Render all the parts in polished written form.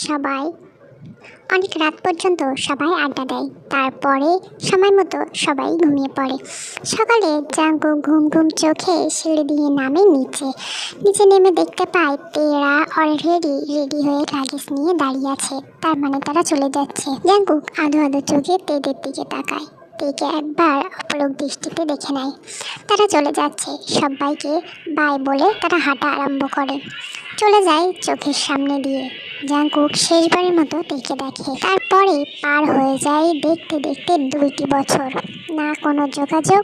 সবাই অনেক রাত পর্যন্ত সবাই আড্ডা দেয়। তারপরে সময় মতো সবাই ঘুমিয়ে পড়ে। সকালে জাঙ্কুক ঘুম ঘুম চোখে সিঁড়ি দিয়ে নামে নিচে নেমে দেখতে পায় তেরা অলরেডি রেডি হয়ে লাগেজ নিয়ে দাঁড়িয়ে আছে। তার মানে তারা চলে যাচ্ছে। জাঙ্কুক আধো আধো চোখে তেদের দিকে তাকায়। তেকে একবার অপলক দৃষ্টিতে দেখে নেয়। তারা চলে যাচ্ছে। সবাইকে বাই বলে তারা হাঁটা আরম্ভ করে। চলে যায় চোখের সামনে দিয়ে। জাঙ্কুক শেষবারের মতো দেখে দেখে। তারপরে পার হয়ে যায় দেখতে দেখতে 2টি বছর। না কোনো যোগাযোগ,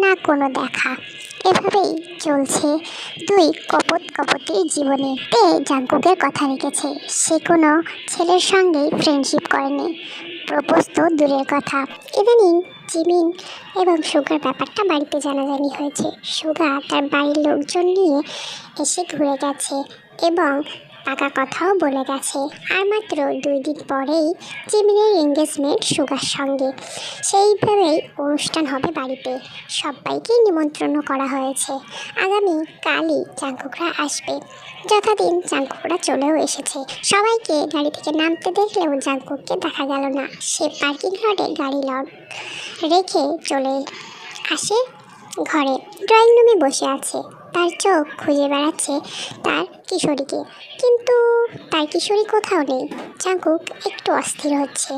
না কোনো দেখা। এভাবেই চলছে 2 কপতির জীবনে। তে জাঙ্কুকের কথা রেখেছে। সে কোনো ছেলের সঙ্গেই ফ্রেন্ডশিপ করেনি। প্রপোজ তো দূরের কথা। ইদানিং জিমিন এবং সুগার ব্যাপারটা বাড়িতে জানাজানি হয়েছে। সুগা তার বাড়ির লোকজন নিয়ে এসে ঘুরে গেছে এবং পাকা কথাও বলে গেছে। আর মাত্র 2 দিন পরেই জিমিনের এঙ্গেজমেন্ট সুগার সঙ্গে। সেইভাবেই অনুষ্ঠান হবে বাড়িতে। সবাইকে নিমন্ত্রণ করা হয়েছে। আগামী কালই জাঙ্কুকরা আসবে। যথাদিন জাঙ্কুকরা চলেও এসেছে। সবাইকে গাড়ি থেকে নামতে দেখলেও জাঙ্কুককে দেখা গেল না। সে পার্কিং লটে গাড়ি রেখে চলে আসে ঘরে। ড্রয়িং রুমে বসে আছে। তার চোখ খুঁজে বেড়াচ্ছে তার কিশোরীকে, কিন্তু তার কিশোরী কোথাও নেই। জাঙ্কুক একটু অস্থির হচ্ছে।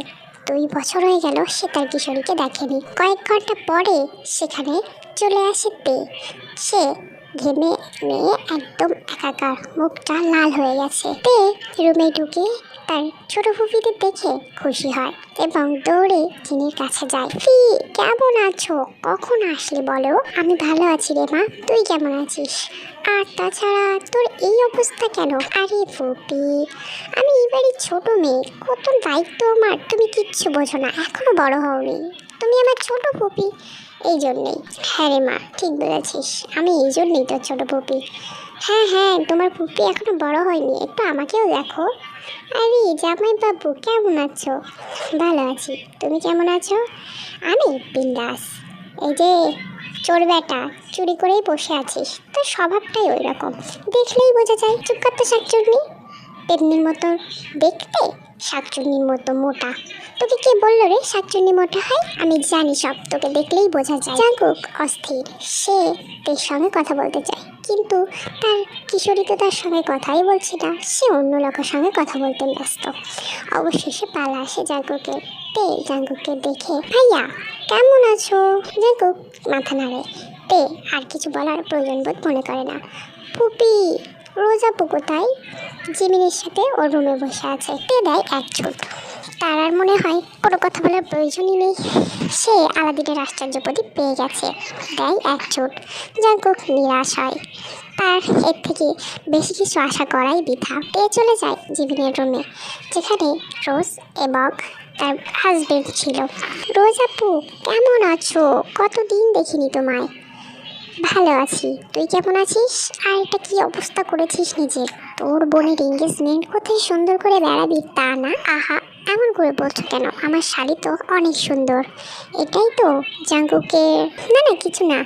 2 বছর হয়ে গেল সে তার কিশোরীকে দেখেনি। কয়েক ঘন্টা পরে সেখানে চলে আসে তে। সে ঘেমে একদম একাকার, মুখটা লাল হয়ে গেছে। তে রুমে ঢুকে তার ছোট ফুপিদের দেখে খুশি হয় এবং দৌড়ে জিনির কাছে যায়। ফি, কেমন আছো? কখন আসলে বলো? আমি ভালো আছি রে মা, তুই কেমন আছিস? আর তাছাড়া তোর এই অবস্থা কেন? আরে ফুপি, আমি এবারে ছোট মেয়ে, কত দায়িত্ব আমার, তুমি কিচ্ছু বোঝো না, এখনো বড় হওনি, তুমি আমার ছোট ফুপি, এই জন্যেই। হ্যাঁ রে মা, ঠিক বলেছিস, আমি এই জন্যই তোর ছোট ফুপি। হ্যাঁ হ্যাঁ, তোমার ফুপি এখনো বড় হয়নি, একটু আমাকেও দেখো। আরে জামাই বাবু, কেমন আছো? ভালো আছি, তুমি কেমন আছো? আমি বিন্দাস। এই যে চোর বেটা, চুরি করেই বসে আছিস, তোর স্বভাবটাই ওই রকম, দেখলেই বোঝা যায়। চুপ করতে শাকচুন্নি, পেতনির মতো দেখতে, শাকচুন্নির মতো মোটা। তোকে কে বললো রে শাকচুন্নি মোটা হয়? আমি জানি সব, তোকে দেখলেই বোঝা যায়। জাঙ্কুক অস্থির। সে তের সঙ্গে কথা বলতে চায়, কিন্তু তার কিশোরী তো তার সঙ্গে কথাই বলছে না। সে অন্য লোকের সঙ্গে কথা বলতে ব্যস্ত। অবশেষে পালা আসে জাঙ্কুকের। তে জাঙ্কুককে দেখে, ভাইয়া কেমন আছো? জাঙ্কুক মাথা নাড়ে। তে আর কিছু বলার প্রয়োজন বোধ মনে করে না। ফুপি, রোজা আপু কোথায়? জিমিনের সাথে ওর রুমে বসে আছে। তে দেয় এক ছুট। তার আর মনে হয় কোনো কথা বলার প্রয়োজনই নেই। সে আলাদিনের আশ্চর্য প্রদীপ পেয়ে গেছে। দেয় এক ছুট। জাঙ্কুক নিরাশ হয়। তার এর থেকে বেশি কিছু আশা করাই বৃথা। তে চলে যায় জিমিনের রুমে, যেখানে রোজ এবং তার হাজবেন্ড ছিল। রোজ আপু, কেমন আছো? কতদিন দেখিনি তোমায়। ভালো আছি, তুই কেমন আছিস? আর এটা কি অবস্থা করেছিস নিজের? তোর বোনের এঙ্গেজমেন্ট, কোথায় সুন্দর করে বেড়াবি তা না? আহা, এমন করে বলছো কেন? আমার শাড়ি তো অনেক সুন্দর। এটাই তো জাঙ্কুকের? না না, কিছু না,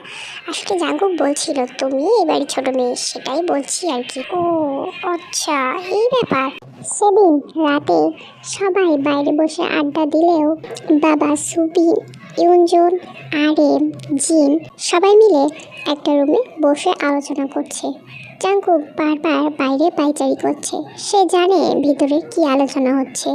আসলে জাঙ্কুক বলছিল তুমি এবারে ছোট মেয়ে, সেটাই বলছি আর কি। ও আচ্ছা, এই ব্যাপার। সেদিন রাতে সবাই বাইরে বসে আড্ডা দিলেও বাবা, সুবি, ইউনজন, আরেম, জিন সবাই মিলে একটা রুমে বসে আলোচনা করছে। জাঙ্কুক বারবার বাইরে পায়চারি করছে। সে জানে ভিতরে কি আলোচনা হচ্ছে,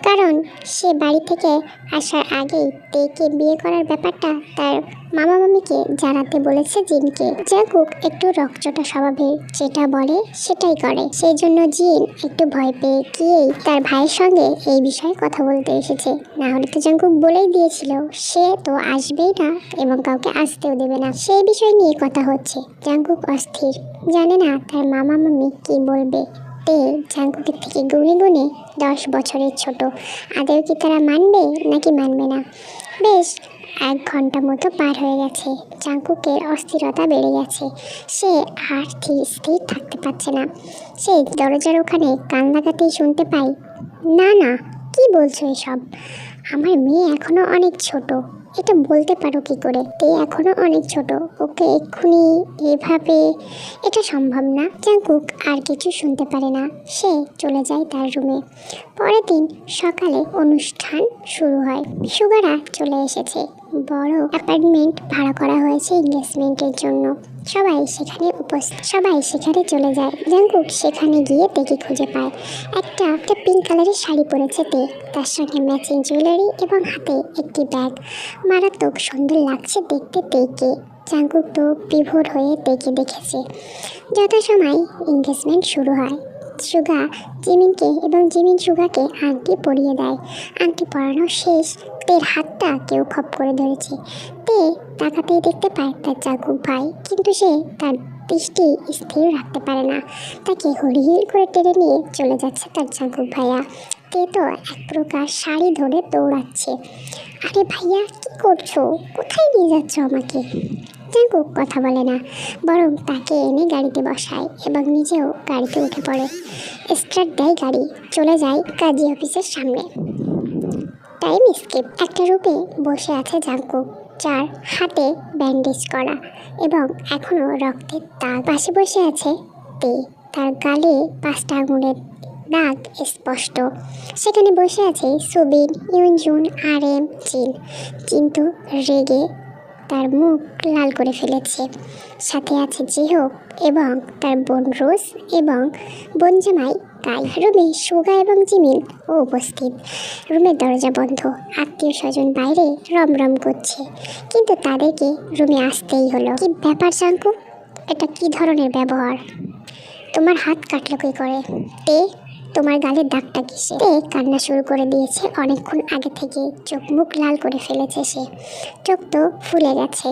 কারণ সে বাড়ি থেকে আসার আগেই তেকে বিয়ে করার ব্যাপারটা তার মামা মামিকে জানাতে বলেছে জিনকে। জাঙ্কুক একটু রকচটা স্বভাবের, যেটা বলে সেটাই করে। সেই জন্য জিন একটু ভয় পেয়ে গিয়েই তার ভাইয়ের সঙ্গে এই বিষয়ে কথা বলতে এসেছে। না হলে তো জাঙ্কুক বলেই দিয়েছিল সে তো আসবেই না এবং কাউকে আসতেও দেবে না। সেই বিষয় নিয়ে কথা হচ্ছে। জাঙ্কুক অস্থির, জানে না তার মামা মামি কি বলবে। তে জাঙ্কুকের থেকে গুনে গুনে 10 বছরের ছোট। আদেও কি তারা মানবে নাকি মানবে না? বেশ 1 ঘন্টা মতো পার হয়ে গেছে। জাঙ্কুকের অস্থিরতা বেড়ে গেছে। সে আর স্থির থাকতে পারছে না। সে দরজার ওখানে কান লাগাতেই শুনতে পাই, না না, কি বলছো এসব? আমার মেয়ে এখনো অনেক ছোট, এটা বলতে পারো কি করে? তে এখনো অনেক ছোট, ওকে এক্ষুনি এভাবে, এটা সম্ভব না। জাঙ্কুক আর কিছু শুনতে পারে না, সে চলে যায় তার রুমে। পরের দিন সকালে অনুষ্ঠান শুরু হয়। সুগারা চলে এসেছে, বড় অ্যাপার্টমেন্ট ভাড়া করা হয়েছে এঙ্গেজমেন্টের জন্য। সবাই সেখানে চলে যায়। জাঙ্কুক সেখানে গিয়ে তেকে খুঁজে পায়। একটা পিঙ্ক কালারের শাড়ি পরেছে তে, তার সঙ্গে ম্যাচিং জুয়েলারি এবং হাতে একটি ব্যাগ। মারাত্মক সুন্দর লাগছে দেখতে তেকে। জাঙ্কুক তো বিভোর হয়ে তেকে দেখেছে। যথাসময় এঙ্গেজমেন্ট শুরু হয়। সুগা জিমিনকে এবং জিমিন সুগাকে আংটি পরিয়ে দেয়। আংটি পরানো শেষ, তের হাতটা কেউ খপ করে ধরেছে। তে তাকাতেই দেখতে পায় তার জাঙ্কুক ভাই, কিন্তু সে তার দৃষ্টি স্থির রাখতে পারে না। তাকে হুড়হিড় করে টেনে নিয়ে চলে যাচ্ছে তার জাঙ্কুক ভাইয়া। তে তো এক প্রকার শাড়ি ধরে দৌড়াচ্ছে। আরে ভাইয়া, কি করছো? কোথায় নিয়ে যাচ্ছ আমাকে? জাঙ্কুক কথা বলে না, বরং তাকে এনে গাড়িতে বসায় এবং নিজেও গাড়িতে উঠে পড়ে। স্টার্ট দেয় গাড়ি, চলে যায় কাজী অফিসের সামনে। Time skip. একটা রূপে বসে আছে জাঙ্কুক, যার হাতে ব্যান্ডেজ করা এবং এখনো রক্তের দাগ। পাশে বসে আছে তে, তার গালে 5টা আঙুলের দাগ স্পষ্ট। সেখানে বসে আছে সুবিন, ইউনজুন, RM, জিন। কিন্তু রেগে তার মুখ লাল করে ফেলেছে। সাথে আছে জিহোক এবং তার বোন রোজ এবং বোন জামাই কাই। রুমে সুগা এবং জিমিন ও উপস্থিত। রুমের দরজা বন্ধ, আত্মীয় স্বজন বাইরে রমরম করছে, কিন্তু তাদেরকে রুমে আসতেই হলো। কি ব্যাপার জাঙ্কুক, এটা কি ধরনের ব্যবহার? তোমার হাত কাটলো কি করে? তে, তোমার গালের দাগটা কিসে? তে কান্না শুরু করে দিয়েছে অনেকক্ষণ আগে থেকে। চোখ মুখ লাল করে ফেলেছে সে, চোখ তো ফুলে গেছে।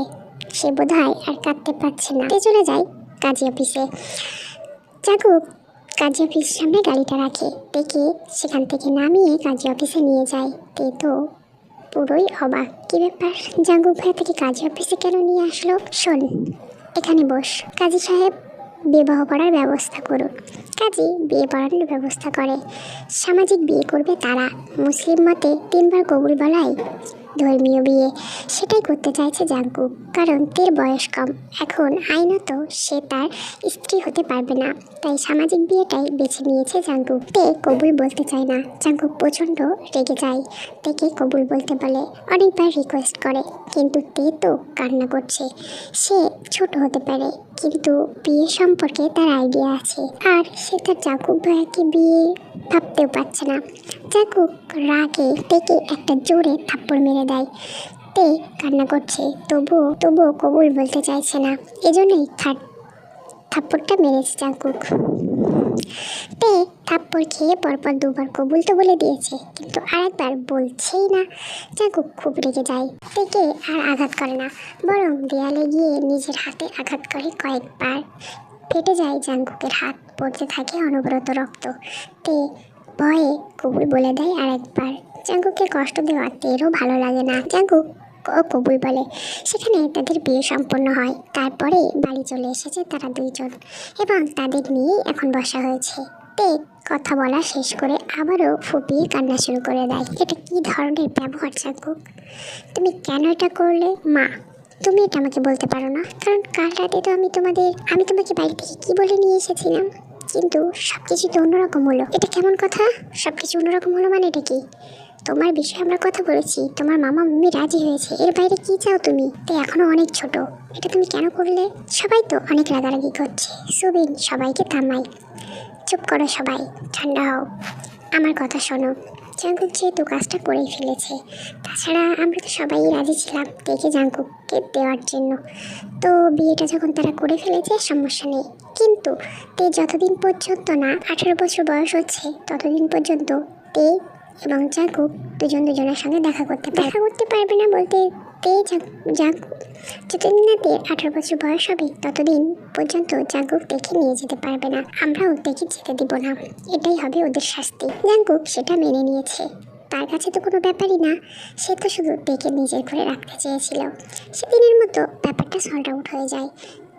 সে বোধহয় আর কাঁদতে পারছে না। তে চলে যায় কাজী অফিসে। জাঙ্কুক কাজী অফিসের সামনে গাড়িটা রাখে। তেকে সেখান থেকে নামিয়ে কাজী অফিসে নিয়ে যায়। তে তো পুরোই অবাক। কি ব্যাপার, জাঙ্কুক ভাই তাকে কাজী অফিসে কেন নিয়ে আসলো? শোন, এখানে বস। কাজী সাহেব, বিবাহ করার ব্যবস্থা করুন। কাজী বিয়ে পড়ানোর ব্যবস্থা করে। সামাজিক বিয়ে করবে তারা। মুসলিম মতে 3বার কবুল বলাই ধর্মীয় বিয়ে। সেটাই করতে চাইছে জাঙ্কুক, কারণ তের বয়স কম। এখন আইনত সে তার স্ত্রী হতে পারবে না, তাই সামাজিক বিয়েটাই বেছে নিয়েছে জাঙ্কুক। তে কবুল বলতে চায় না। জাঙ্কুক প্রচণ্ড রেগে যায়। তেকে কবুল বলতে বলে, অনেকবার রিকোয়েস্ট করে, কিন্তু তে তো কান্না করছে। সে ছোট হতে পারে, কিন্তু বিয়ে সম্পর্কে তার আইডিয়া আছে, আর সে তার জাঙ্কুক ভাইয়াকে বিয়ে ভাবতেও পারছে না। জাঙ্কুক রাগে তেকে একটা জোরে থাপ্পড় মেরে দেয়। তে কান্না করছে, তবুও কবুল বলতে চাইছে না। এজন্যই থাপ্পড়টা মেরেছে জাঙ্কুক। তে থাপ্পড় খেয়ে পরপর 2বার কবুল তো বলে দিয়েছে, কিন্তু আরেকবার বলছেই না। জাঙ্কুক খুব রেগে যায়। তেকে আর আঘাত করে না, বরং দেয়ালে গিয়ে নিজের হাতে আঘাত করে কয়েকবার। ফেটে যায় জাঙ্কুকের হাত, পড়তে থাকে অনবরত রক্ত। তে ভয়ে কবুল বলে দেয় আরেকবার। জাঙ্কুককে কষ্ট দেওয়া তেরও ভালো লাগে না। জাঙ্কুক ও কবুল বলে। সেখানে তাদের বিয়ে সম্পন্ন হয়। তারপরে বাড়ি চলে এসেছে তারা 2জন এবং তাদের নিয়েই এখন বসা হয়েছে। তে কথা বলা শেষ করে আবারও ফুপিয়ে কান্না শুরু করে দেয়। এটা কি ধরনের ব্যবহার জাঙ্কুক? তুমি কেন এটা করলে? মা, তুমি এটা আমাকে বলতে পারো না? কারণ কাল রাতে তো আমি তোমাকে বাড়ি থেকে কি বলে নিয়ে এসেছিলাম, কিন্তু সব কিছু তো অন্যরকম হলো। এটা কেমন কথা? সব কিছু অন্যরকম হলো মানে এটা কি? তোমার বিষয়ে আমরা কথা বলেছি, তোমার মামা মাম্মি রাজি হয়েছে, এর বাইরে কি চাও তুমি? তাই এখনো অনেক ছোট, এটা তুমি কেন করলে? সবাই তো অনেক রাগারাগি করছে। সুবিন সবাইকে থামায়। চুপ করো সবাই, ঠান্ডা হও, আমার কথা শোনো। জাঙ্কুক যেহেতু কাজটা করেই ফেলেছে, তাছাড়া আমরা তো সবাই রাজি ছিলাম তেকে জাঙ্কুককে দেওয়ার জন্য। তো বিয়েটা যখন তারা করে ফেলেছে সমস্যা নেই, কিন্তু তে যতদিন পর্যন্ত না 18 বছর বয়স হচ্ছে ততদিন পর্যন্ত তে এবং জাঙ্কুক দুজনের সঙ্গে দেখা করতে পারবে না। বলতে তে জাঙ্কুক যতদিন না তে 18 বছর বয়স হবে ততদিন পর্যন্ত জাঙ্কুক তেকে নিয়ে যেতে পারবে না। আমরাও তেকে যেতে দিব না, এটাই হবে ওদের শাস্তি। জাঙ্কুক সেটা মেনে নিয়েছে। তার কাছে তো কোনো ব্যাপারই না, সে তো শুধু তেকে নিজের ঘরে রাখতে চেয়েছিল। সেদিনের মতো ব্যাপারটা সল্ট আউট হয়ে যায়।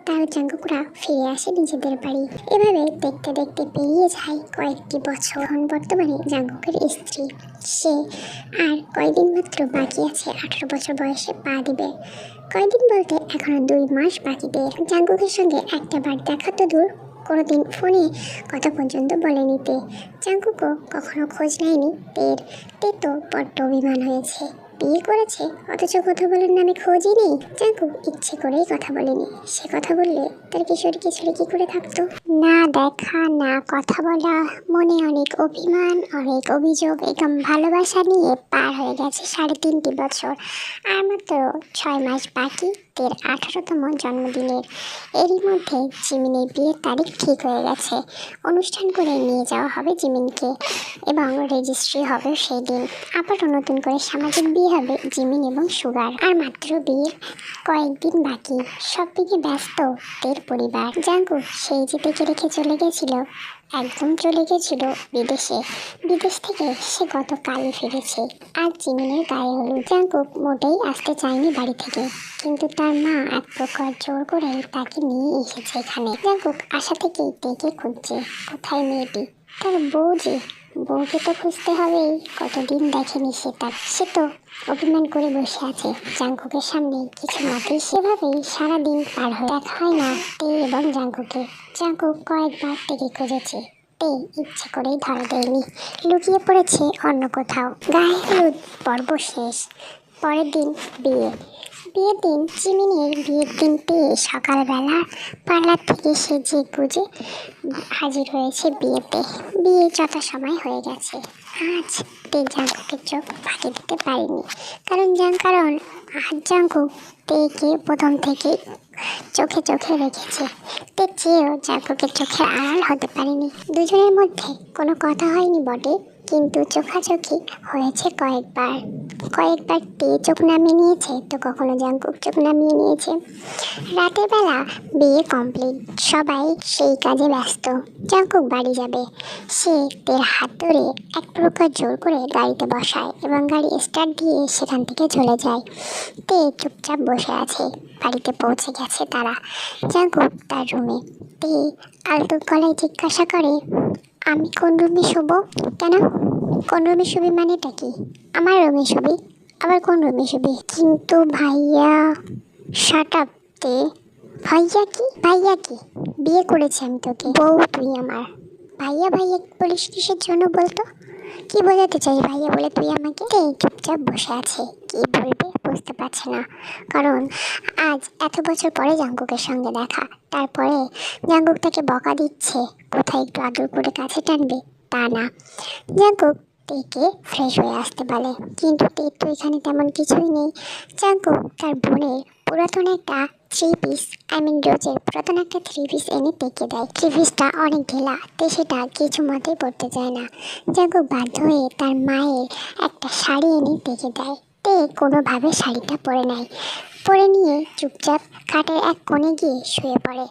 তার জাঙ্কুকরা ফিরে আসে নিজেদের বাড়ি। এভাবে দেখতে দেখতে পেরিয়ে যায় কয়েকটি বছর। এখন বর্তমানে জাঙ্কুকের স্ত্রী, সে আর কয়দিন মাত্র বাকি আছে 18 বছর বয়সে পা দিবে। কয়দিন বলতে এখনো 2 মাস বাকি। জাঙ্কুকের সঙ্গে একটা বার দেখা তো দূর, কোনোদিন ফোনে কথা পর্যন্ত বলেনি তে। জাঙ্কুকও কখনো খোঁজ নেয়নি তের। তে তো বড্ড অভিমান হয়েছে, বিয়ে করেছে অথচ কথা বলার নামে খোঁজই নেই। জাঙ্কুক ইচ্ছে করেই কথা বলেনি, সে কথা বললে তার কিশোরীকে ছেড়ে কি করে থাকতো। না দেখা না কথা বলা, মনে অনেক অভিমান, অনেক অভিযোগ, একদম ভালোবাসা নিয়ে পার হয়ে গেছে 3.5 বছর। আর মাত্র 6 মাস বাকি তের 18তম জন্মদিনের। এরই মধ্যে জিমিনের বিয়ের তারিখ ঠিক হয়ে গেছে। অনুষ্ঠান করে নিয়ে যাওয়া হবে জিমিনকে এবং রেজিস্ট্রি হবে সেই দিন। আবারও নতুন করে সামাজিক বিয়ে হবে জিমিন এবং সুগার। আর মাত্র বিয়ের কয়েকদিন বাকি। সব দিকে ব্যস্ত তের পরিবার। জাঙ্কুক সেই যে থেকে রেখে চলে গেছিল, একদম চলে গেছিল বিদেশে। বিদেশ থেকে সে গতকালই ফিরেছে। আর জিমিনের গায়ে হলুদ। জাঙ্কুক মোটেই আসতে চায়নি বাড়ি থেকে, কিন্তু তার মা এক প্রকার জোর করে তাকে নিয়ে এসেছে এখানে। জাঙ্কুক আশা থেকেই তেকে খুঁজছে, কোথায় মেয়েটি, তার বউকে তো খুঁজতে হবেই। কতদিন দেখেনি সে তার। সে তো অভিমান করে বসে আছে জাঙ্কুকের সামনে, কিছু মতেই সেভাবেই সারাদিন পার হয়ে দেখা হয় না তে এবং জাঙ্কুকে। জাঙ্কুক কয়েকবার তেকে খুঁজেছে, তে ইচ্ছে করেই ধরা দেয়নি, লুকিয়ে পড়েছে অন্য কোথাও। গায়ে হলুদ পর্ব শেষ। পরের দিন বিয়ের দিন জিমিনের বিয়ের দিন পেয়ে সকালবেলা পার্লার থেকে সেজে গুজে হাজির হয়েছে বিয়েতে। বিয়ে যথাসময় হয়ে গেছে। আজ তে জাঙ্কুকের চোখ ফাঁকি দিতে পারেনি, কারণ জাঙ্কুক তেকে প্রথম থেকে চোখে চোখে রেখেছে। তে চেয়েও জাঙ্কুকের চোখে আড়াল হতে পারেনি। দুজনের মধ্যে কোনো কথা হয়নি বটে, কিন্তু চোখাচোখি হয়েছে কয়েকবার তে চোখ নামিয়ে নিয়েছে, তো কখনো জাঙ্কুক চোখ নামিয়ে নিয়েছে। রাতের বেলা বিয়ে কমপ্লিট, সবাই সেই কাজে ব্যস্ত। জাঙ্কুক বাড়ি যাবে, সে তের হাত ধরে এক প্রকার জোর করে গাড়িতে বসায় এবং গাড়ি স্টার্ট দিয়ে সেখান থেকে চলে যায়। তে চুপচাপ বসে আছে। বাড়িতে পৌঁছে গেছে তারা। জাঙ্কুক তার রুমে। তে আলতো গলায় জিজ্ঞাসা করে, আমি কোন রুমে শোবো? কেন কোন রুমে শুবি মানেটা কি? আমার রুমে শুবি? আবার কোন রুমে শুবি? কিন্তু ভাইয়া। শাট আপ তে। ভাইয়া কি? বিয়ে করেছি আমি তোকে, বউ তুই আমার। ভাইয়া বলিস কিসের জন্য বলতো? কি বোঝাতে চাই ভাইয়া বলে তুই আমাকে? চুপচাপ বসে আছে, কি বলবে বুঝতে পারছে না। কারণ আজ এত বছর পরে জাঙ্কুকের সঙ্গে দেখা, তারপরে জাঙ্কুক তাকে বকা দিচ্ছে, কোথায় একটু আদর করে কাছে টানবে তা না। জাঙ্কুক তেকে ফ্রেশ হয়ে আসতে বলে, কিন্তু তে তো এখানে তেমন কিছুই নেই। জাঙ্কুক তার বোনের পুরাতন একটা রোজের পুরাতন একটা 3 পিস এনে তেকে দেয়। 3 পিসটা অনেক ঢিলা, তে সেটা কিছু মতেই পড়তে চায় না। জাঙ্কুক বাধ্য হয়ে তার মায়ের একটা শাড়ি এনে তেকে দেয়। তে কোনোভাবে শাড়িটা পরে নিয়ে চুপচাপ খাটের এক কোণে গিয়ে শুয়ে পড়ে।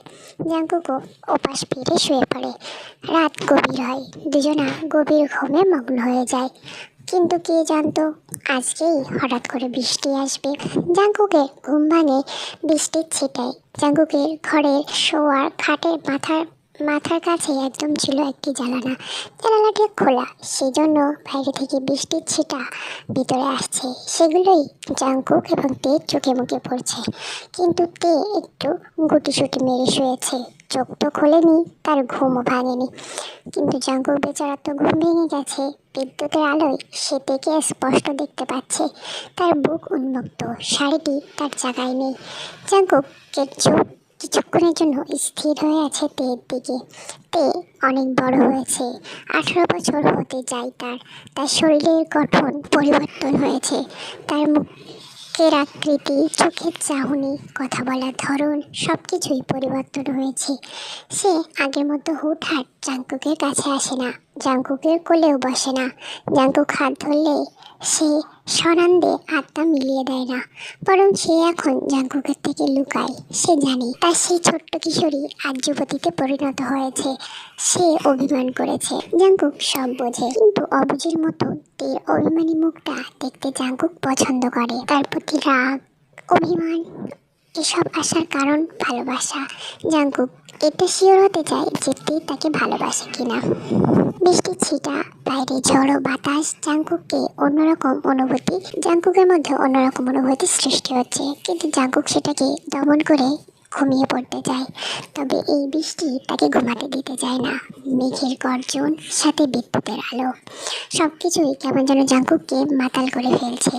জাঙ্কুকও ওপাশ ফিরে শুয়ে পড়ে। রাত গভীর হয়, দুজনা গভীর ঘুমে মগ্ন হয়ে যায়। কিন্তু কে জানতো আজকেই হঠাৎ করে বৃষ্টি আসবে। জাঙ্কুকের ঘুম ভাঙে বৃষ্টির ছিটায়। জাঙ্কুকের ঘরের শোয়ার খাটের মাথার কাছে একদম ছিল একটি জানালাটি খোলা, সেজন্য বাইরে থেকে বৃষ্টির ছিটা ভিতরে আসছে। সেগুলোই জাঙ্কুক এবং তে চোখে মুখে পড়ছে। কিন্তু তে একটু গুটিসুটি মেরে শুয়েছে, চোখ তো খোলেনি, তার ঘুমও ভাঙেনি। কিন্তু জাঙ্কুক বেচারা তো ঘুম ভেঙে গেছে। বিদ্যুতের আলোয় সে তেকে স্পষ্ট দেখতে পাচ্ছে। তার বুক উন্মুক্ত, শাড়িটি তার জায়গায় নেই। জাঙ্কুকের চোখ কিছুক্ষণের জন্য স্থির হয়ে আছে তের দিকে। তে অনেক বড় হয়েছে, 18 বছর হতে যায় তার শরীরের গঠন পরিবর্তন হয়েছে। তার মুখের আকৃতি, চোখের চাহনি, কথা বলার ধরন সব কিছুই পরিবর্তন হয়েছে। সে আগের মতো হুটহাট জাঙ্কুকের কাছে আসে না, জাঙ্কুকের কোলেও বসে না। জাঙ্কুক হাত ধরলে সে সরান্দে হাতটা মিলিয়ে দেয় না, বরং সে এখন জাঙ্কুকের থেকে লুকায়। সে জানে তার সেই ছোট্ট কিশোরী আজ যুবতীতে পরিণত হয়েছে। সে অভিমান করেছে, জাঙ্কুক সব বোঝে, কিন্তু অবুঝের মতো তের অভিমানী মুখটা দেখতে জাঙ্কুক পছন্দ করে। তার প্রতি রাগ, অভিমান এসব আসার কারণ ভালোবাসা। জাঙ্কুক এটা শিওর হতে চায় যে তে তাকে ভালোবাসে কিনা। বৃষ্টির ছিটা, বাইরে ঝড়ো বাতাস, জাঙ্কুকের মধ্যে অন্যরকম অনুভূতি সৃষ্টি হচ্ছে, কিন্তু জাঙ্কুক সেটাকে দমন করে ঘুমিয়ে পড়তে চায়। তবে এই বৃষ্টি তাকে ঘুমাতে দিতে চায় না। মেঘের গর্জন, সাথে বিদ্যুতের আলো, সবকিছুই কেমন যেন জাঙ্কুককে মাতাল করে ফেলছে।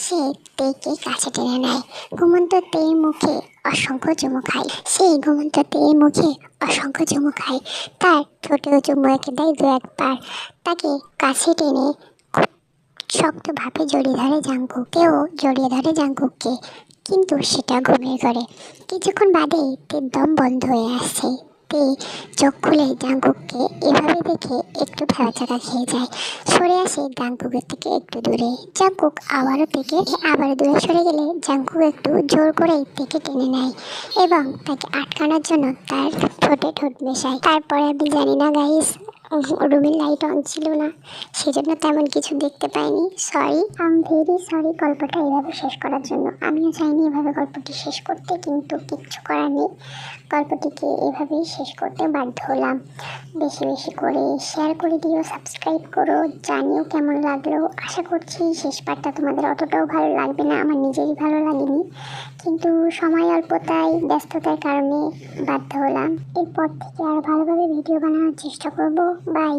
সে তেকে কাছে টেনে নেয়। ঘুমন্ত তের মুখে অসংখ্য চুমু খায়। তার ঠোঁটেও চুমু এঁকে দেয় দু একবার। তাকে কাছে টেনে খুব শক্তভাবে জড়িয়ে ধরে জাঙ্কুককেও জড়িয়ে ধরে জাঙ্কুককে, কিন্তু সেটা ঘুমিয়ে ঘরে। কিছুক্ষণ বাদে তের দম বন্ধ হয়ে আসছে। তে চোখ খুলে জাঙ্কুককে এভাবে দেখে একটু ভেবাচাকা খেয়ে যায়। সরে আসে জাঙ্কুকের থেকে একটু দূরে। জাঙ্কুক আবার দূরে সরে গেলে জাঙ্কুক একটু জোর করে তেকে টেনে নেয় এবং তাকে আটকানোর জন্য তার ঠোঁটে ঠোঁট মেশায়। তারপরে আমি জানি না গাইস, রুমের লাইট অন ছিল না, সেজন্য তেমন কিছু দেখতে পাইনি। ভেরি সরি গল্পটা এভাবে শেষ করার জন্য। আমিও চাইনি এভাবে গল্পটি শেষ করতে, কিন্তু কিচ্ছু করার নেই, গল্পটিকে এভাবেই শেষ করতে বাধ্য হলাম। বেশি বেশি করে শেয়ার করে দিও, সাবস্ক্রাইব করো, জানিও কেমন লাগলো। আশা করছি শেষ পার্টটা তোমাদের অতটাও ভালো লাগবে না, আমার নিজেরই ভালো লাগেনি, কিন্তু সময় অল্পতায় ব্যস্ততার কারণে বাধ্য হলাম। এরপর থেকে আর ভালোভাবে ভিডিও বানানোর চেষ্টা করব। বাই।